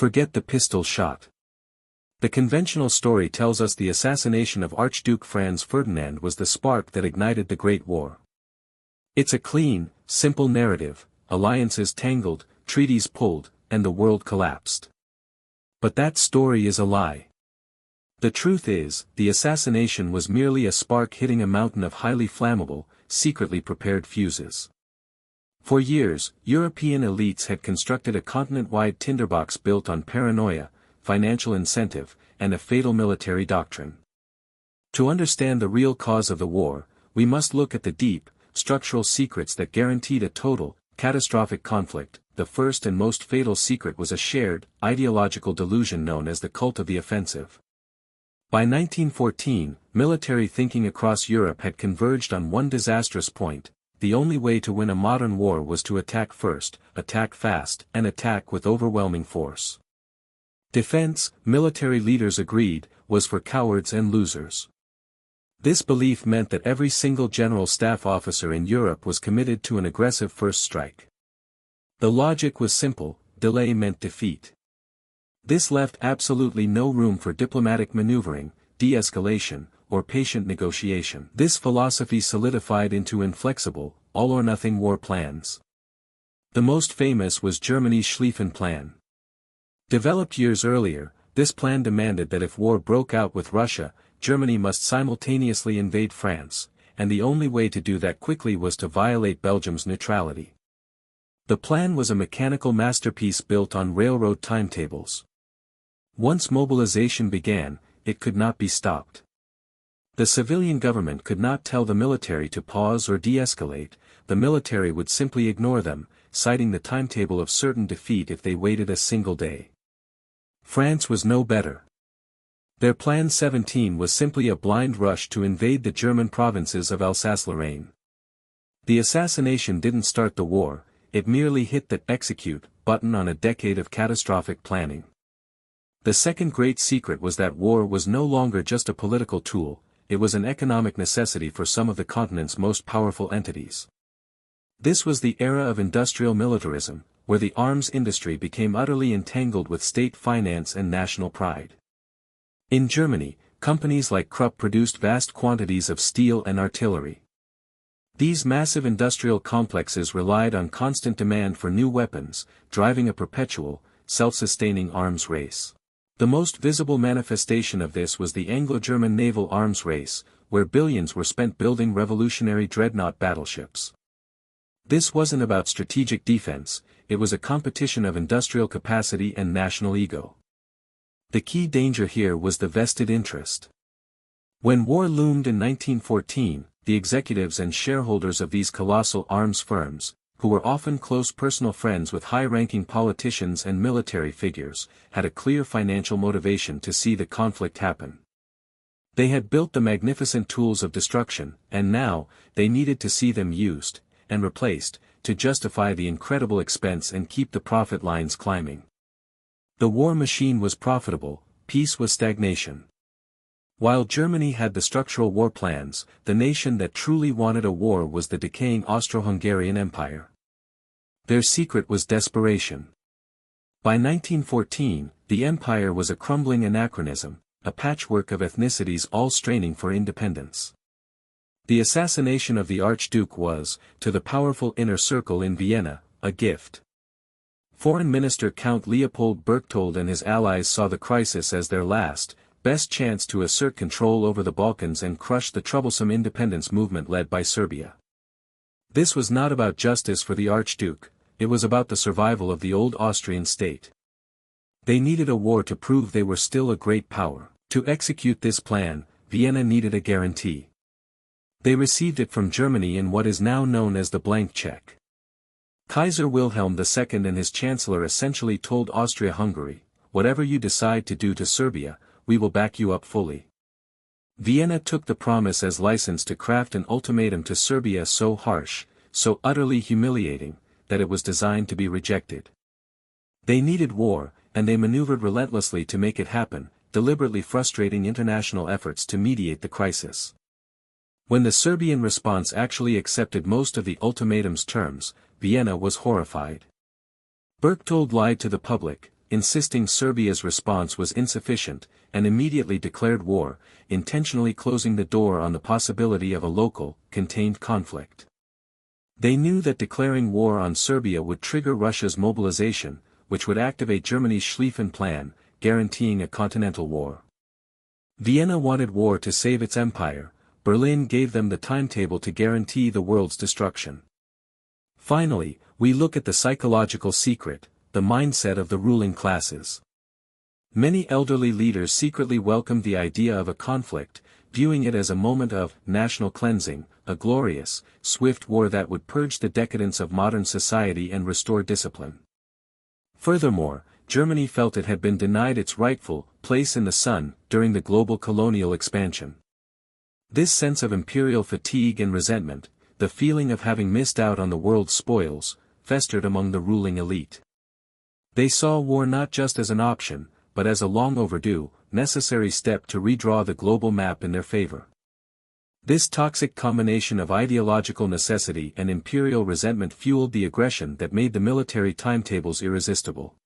Forget the pistol shot. The conventional story tells us the assassination of Archduke Franz Ferdinand was the spark that ignited the Great War. It's a clean, simple narrative: alliances tangled, treaties pulled, and the world collapsed. But that story is a lie. The truth is, the assassination was merely a spark hitting a mountain of highly flammable, secretly prepared fuses. For years, European elites had constructed a continent-wide tinderbox built on paranoia, financial incentive, and a fatal military doctrine. To understand the real cause of the war, we must look at the deep, structural secrets that guaranteed a total, catastrophic conflict. The first and most fatal secret was a shared, ideological delusion known as the cult of the offensive. By 1914, military thinking across Europe had converged on one disastrous point: the only way to win a modern war was to attack first, attack fast, and attack with overwhelming force. Defense, military leaders agreed, was for cowards and losers. This belief meant that every single general staff officer in Europe was committed to an aggressive first strike. The logic was simple: delay meant defeat. This left absolutely no room for diplomatic maneuvering, de-escalation, or patient negotiation. This philosophy solidified into inflexible, all-or-nothing war plans. The most famous was Germany's Schlieffen Plan. Developed years earlier, this plan demanded that if war broke out with Russia, Germany must simultaneously invade France, and the only way to do that quickly was to violate Belgium's neutrality. The plan was a mechanical masterpiece built on railroad timetables. Once mobilization began, it could not be stopped. The civilian government could not tell the military to pause or de-escalate; the military would simply ignore them, citing the timetable of certain defeat if they waited a single day. France was no better. Their Plan 17 was simply a blind rush to invade the German provinces of Alsace-Lorraine. The assassination didn't start the war, it merely hit the "execute" button on a decade of catastrophic planning. The second great secret was that war was no longer just a political tool, it was an economic necessity for some of the continent's most powerful entities. This was the era of industrial militarism, where the arms industry became utterly entangled with state finance and national pride. In Germany, companies like Krupp produced vast quantities of steel and artillery. These massive industrial complexes relied on constant demand for new weapons, driving a perpetual, self-sustaining arms race. The most visible manifestation of this was the Anglo-German naval arms race, where billions were spent building revolutionary dreadnought battleships. This wasn't about strategic defense, it was a competition of industrial capacity and national ego. The key danger here was the vested interest. When war loomed in 1914, the executives and shareholders of these colossal arms firms, who were often close personal friends with high-ranking politicians and military figures, had a clear financial motivation to see the conflict happen. They had built the magnificent tools of destruction, and now, they needed to see them used, and replaced, to justify the incredible expense and keep the profit lines climbing. The war machine was profitable, peace was stagnation. While Germany had the structural war plans, the nation that truly wanted a war was the decaying Austro-Hungarian Empire. Their secret was desperation. By 1914, the empire was a crumbling anachronism, a patchwork of ethnicities all straining for independence. The assassination of the Archduke was, to the powerful inner circle in Vienna, a gift. Foreign Minister Count Leopold Berchtold and his allies saw the crisis as their last, best chance to assert control over the Balkans and crush the troublesome independence movement led by Serbia. This was not about justice for the Archduke, it was about the survival of the old Austrian state. They needed a war to prove they were still a great power. To execute this plan, Vienna needed a guarantee. They received it from Germany in what is now known as the blank check. Kaiser Wilhelm II and his chancellor essentially told Austria-Hungary, "Whatever you decide to do to Serbia, we will back you up fully." Vienna took the promise as license to craft an ultimatum to Serbia so harsh, so utterly humiliating, that it was designed to be rejected. They needed war, and they maneuvered relentlessly to make it happen, deliberately frustrating international efforts to mediate the crisis. When the Serbian response actually accepted most of the ultimatum's terms, Vienna was horrified. Berchtold lied to the public, insisting Serbia's response was insufficient, and immediately declared war, intentionally closing the door on the possibility of a local, contained conflict. They knew that declaring war on Serbia would trigger Russia's mobilization, which would activate Germany's Schlieffen Plan, guaranteeing a continental war. Vienna wanted war to save its empire, Berlin gave them the timetable to guarantee the world's destruction. Finally, we look at the psychological secret, the mindset of the ruling classes. Many elderly leaders secretly welcomed the idea of a conflict, viewing it as a moment of national cleansing, a glorious, swift war that would purge the decadence of modern society and restore discipline. Furthermore, Germany felt it had been denied its rightful place in the sun during the global colonial expansion. This sense of imperial fatigue and resentment, the feeling of having missed out on the world's spoils, festered among the ruling elite. They saw war not just as an option, but as a long overdue, necessary step to redraw the global map in their favor. This toxic combination of ideological necessity and imperial resentment fueled the aggression that made the military timetables irresistible.